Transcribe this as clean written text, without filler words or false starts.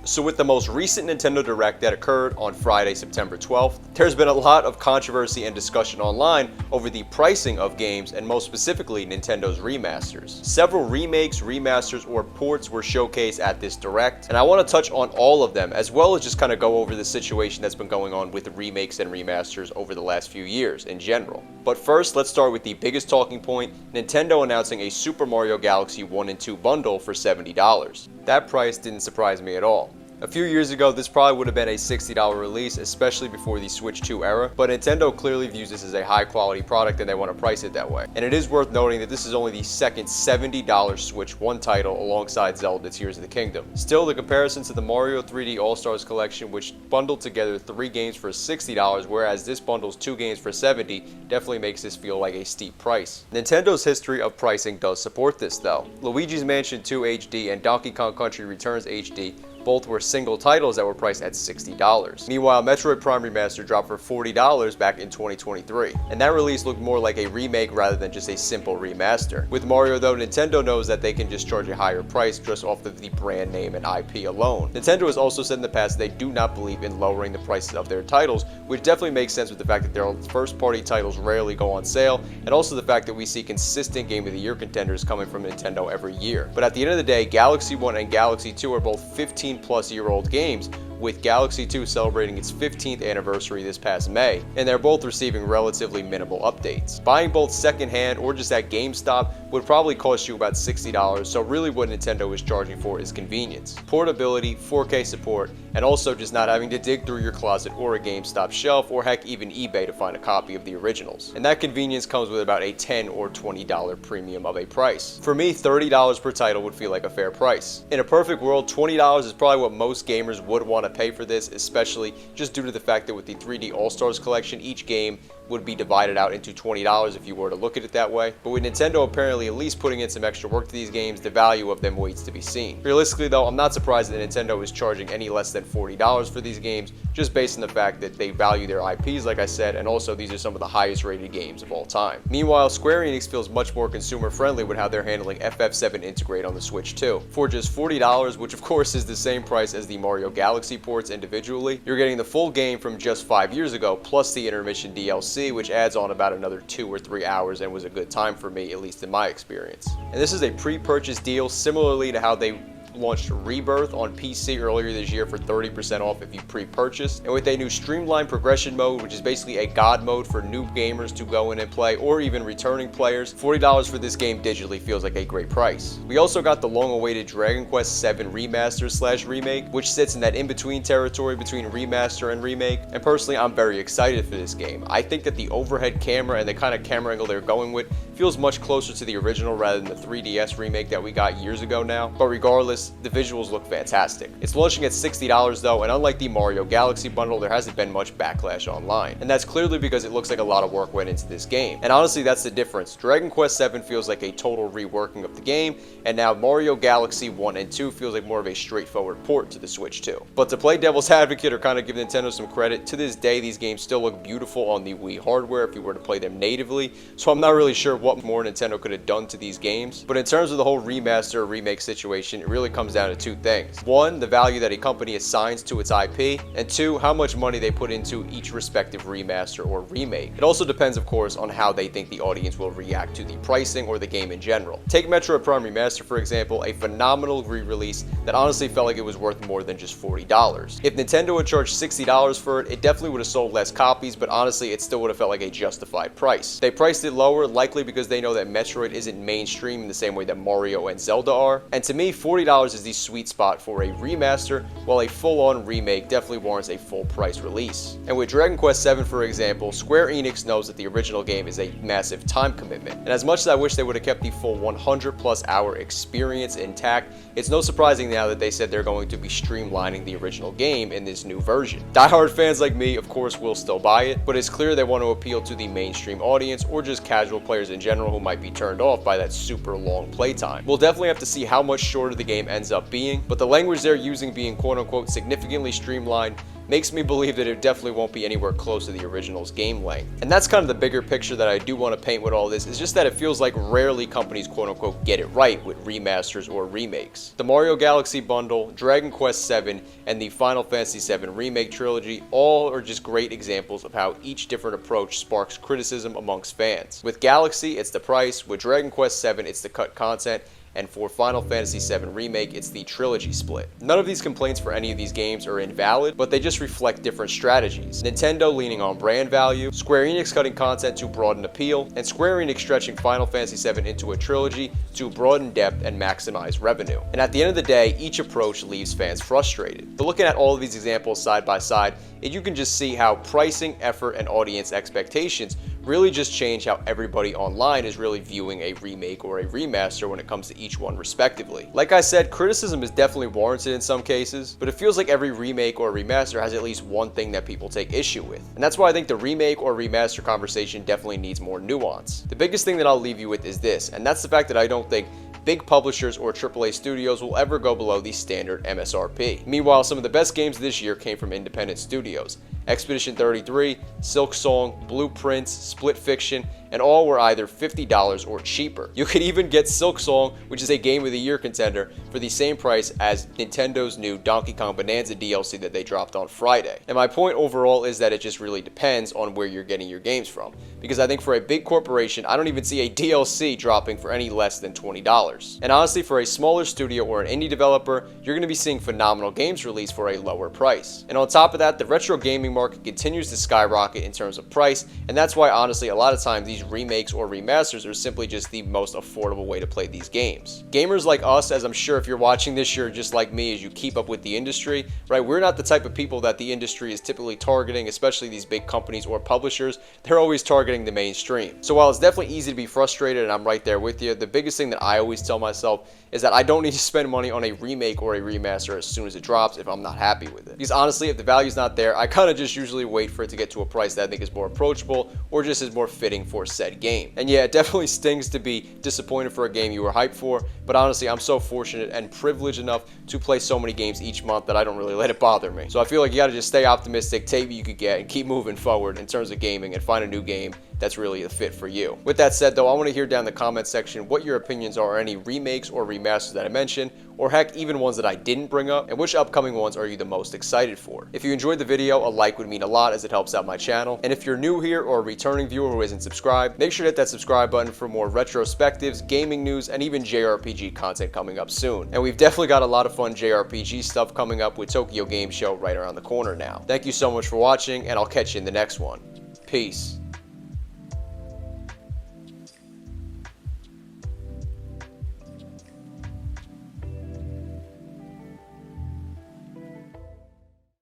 So with the most recent Nintendo Direct that occurred on Friday, September 12th, there's been a lot of controversy and discussion online over the pricing of games and most specifically Nintendo's remasters. Several remakes, remasters, or ports were showcased at this Direct, and I want to touch on all of them as well as just kind of go over the situation that's been going on with the remakes and remasters over the last few years in general. But first, let's start with the biggest talking point, Nintendo announcing a Super Mario Galaxy 1 and 2 bundle for $70. That price didn't surprise me at all. A few years ago, this probably would have been a $60 release, especially before the Switch 2 era, but Nintendo clearly views this as a high quality product and they want to price it that way. And it is worth noting that this is only the second $70 Switch 1 title alongside Zelda Tears of the Kingdom. Still, the comparison to the Mario 3D All-Stars collection, which bundled together 3 games for $60, whereas this bundles 2 games for $70, definitely makes this feel like a steep price. Nintendo's history of pricing does support this though. Luigi's Mansion 2 HD and Donkey Kong Country Returns HD both were single titles that were priced at $60. Meanwhile, Metroid Prime Remaster dropped for $40 back in 2023, and that release looked more like a remake rather than just a simple remaster. With Mario though, Nintendo knows that they can just charge a higher price just off of the brand name and IP alone. Nintendo has also said in the past they do not believe in lowering the prices of their titles, which definitely makes sense with the fact that their first-party titles rarely go on sale, and also the fact that we see consistent Game of the Year contenders coming from Nintendo every year. But at the end of the day, Galaxy 1 and Galaxy 2 are both 15-plus-year-old games, with Galaxy 2 celebrating its 15th anniversary this past May, and they're both receiving relatively minimal updates. Buying both secondhand or just at GameStop would probably cost you about $60, so really what Nintendo is charging for is convenience, portability, 4K support, and also just not having to dig through your closet or a GameStop shelf or heck even eBay to find a copy of the originals. And that convenience comes with about a $10 or $20 premium of a price. For me, $30 per title would feel like a fair price. In a perfect world, $20 is probably what most gamers would want to pay for this, especially just due to the fact that with the 3D All-Stars collection, each game would be divided out into $20 if you were to look at it that way. But with Nintendo apparently at least putting in some extra work to these games, the value of them waits to be seen. Realistically though, I'm not surprised that Nintendo is charging any less than $40 for these games, just based on the fact that they value their IPs like I said, and also these are some of the highest rated games of all time. Meanwhile, Square Enix feels much more consumer friendly with how they're handling FF7 Integrate on the Switch 2. For just $40, which of course is the same price as the Mario Galaxy ports individually, you're getting the full game from just 5 years ago, plus the intermission DLC, which adds on about another 2 or 3 hours and was a good time for me, at least in my experience. And this is a pre-purchase deal similarly to how they launched Rebirth on PC earlier this year for 30% off if you pre-purchase, and with a new streamlined progression mode, which is basically a god mode for new gamers to go in and play, or even returning players, $40 for this game digitally feels like a great price. We also got the long-awaited Dragon Quest VII Remaster/Remake, which sits in that in-between territory between remaster and remake, and personally I'm very excited for this game. I think that the overhead camera and the kind of camera angle they're going with feels much closer to the original rather than the 3DS remake that we got years ago now, but regardless, the visuals look fantastic. It's launching at $60 though, and unlike the Mario Galaxy bundle, there hasn't been much backlash online. And that's clearly because it looks like a lot of work went into this game. And honestly, that's the difference. Dragon Quest VII feels like a total reworking of the game, and now Mario Galaxy 1 and 2 feels like more of a straightforward port to the Switch 2. But to play devil's advocate or kind of give Nintendo some credit, to this day these games still look beautiful on the Wii hardware if you were to play them natively, so I'm not really sure what more Nintendo could have done to these games. But in terms of the whole remaster or remake situation, it really comes down to 2 things. 1, the value that a company assigns to its IP, and 2, how much money they put into each respective remaster or remake. It also depends, of course, on how they think the audience will react to the pricing or the game in general. Take Metroid Prime Remaster, for example, a phenomenal re-release that honestly felt like it was worth more than just $40. If Nintendo had charged $60 for it, it definitely would have sold less copies, but honestly, it still would have felt like a justified price. They priced it lower, likely because they know that Metroid isn't mainstream in the same way that Mario and Zelda are, and to me, $40 is the sweet spot for a remaster, while a full-on remake definitely warrants a full-price release. And with Dragon Quest VII, for example, Square Enix knows that the original game is a massive time commitment, and as much as I wish they would have kept the full 100+ hour experience intact, it's no surprising now that they said they're going to be streamlining the original game in this new version. Die-hard fans like me, of course, will still buy it, but it's clear they want to appeal to the mainstream audience or just casual players in general who might be turned off by that super long playtime. We'll definitely have to see how much shorter the game ends up being, but the language they're using being quote-unquote significantly streamlined makes me believe that it definitely won't be anywhere close to the original's game length. And that's kind of the bigger picture that I do want to paint with all this, is just that it feels like rarely companies quote unquote get it right with remasters or remakes. The Mario Galaxy bundle, Dragon Quest VII, and the Final Fantasy VII Remake trilogy all are just great examples of how each different approach sparks criticism amongst fans. With Galaxy, it's the price; with Dragon Quest VII, it's the cut content; and for Final Fantasy VII Remake, it's the trilogy split. None of these complaints for any of these games are invalid, but they just reflect different strategies. Nintendo leaning on brand value, Square Enix cutting content to broaden appeal, and Square Enix stretching Final Fantasy VII into a trilogy to broaden depth and maximize revenue. And at the end of the day, each approach leaves fans frustrated. But looking at all of these examples side by side, you can just see how pricing, effort, and audience expectations really just change how everybody online is really viewing a remake or a remaster when it comes to each one respectively. Like I said, criticism is definitely warranted in some cases, but it feels like every remake or remaster has at least one thing that people take issue with. And that's why I think the remake or remaster conversation definitely needs more nuance. The biggest thing that I'll leave you with is this, and that's the fact that I don't think big publishers or AAA studios will ever go below the standard MSRP. Meanwhile, some of the best games this year came from independent studios. Expedition 33, Silk Song, Blueprints, Split Fiction, and all were either $50 or cheaper. You could even get Silk Song, which is a Game of the Year contender, for the same price as Nintendo's new Donkey Kong Bonanza DLC that they dropped on Friday. And my point overall is that it just really depends on where you're getting your games from. Because I think for a big corporation, I don't even see a DLC dropping for any less than $20. And honestly, for a smaller studio or an indie developer, you're going to be seeing phenomenal games released for a lower price. And on top of that, the retro gaming market continues to skyrocket in terms of price, and that's why honestly a lot of times these remakes or remasters are simply just the most affordable way to play these games. Gamers like us, as I'm sure if you're watching this, you're just like me as you keep up with the industry, right? We're not the type of people that the industry is typically targeting, especially these big companies or publishers. They're always targeting the mainstream. So while it's definitely easy to be frustrated, and I'm right there with you, the biggest thing that I always tell myself is that I don't need to spend money on a remake or a remaster as soon as it drops if I'm not happy with it. Because honestly, if the value's not there, I kind of just usually wait for it to get to a price that I think is more approachable or just is more fitting for said game. And yeah, it definitely stings to be disappointed for a game you were hyped for, but honestly, I'm so fortunate and privileged enough to play so many games each month that I don't really let it bother me. So I feel like you gotta just stay optimistic, take what you could get, and keep moving forward in terms of gaming and find a new game that's really a fit for you. With that said though, I want to hear down in the comment section what your opinions are on any remakes or remasters that I mentioned, or heck, even ones that I didn't bring up, and which upcoming ones are you the most excited for. If you enjoyed the video, a like would mean a lot as it helps out my channel, and if you're new here or a returning viewer who isn't subscribed, make sure to hit that subscribe button for more retrospectives, gaming news, and even JRPG content coming up soon. And we've definitely got a lot of fun JRPG stuff coming up with Tokyo Game Show right around the corner now. Thank you so much for watching, and I'll catch you in the next one. Peace.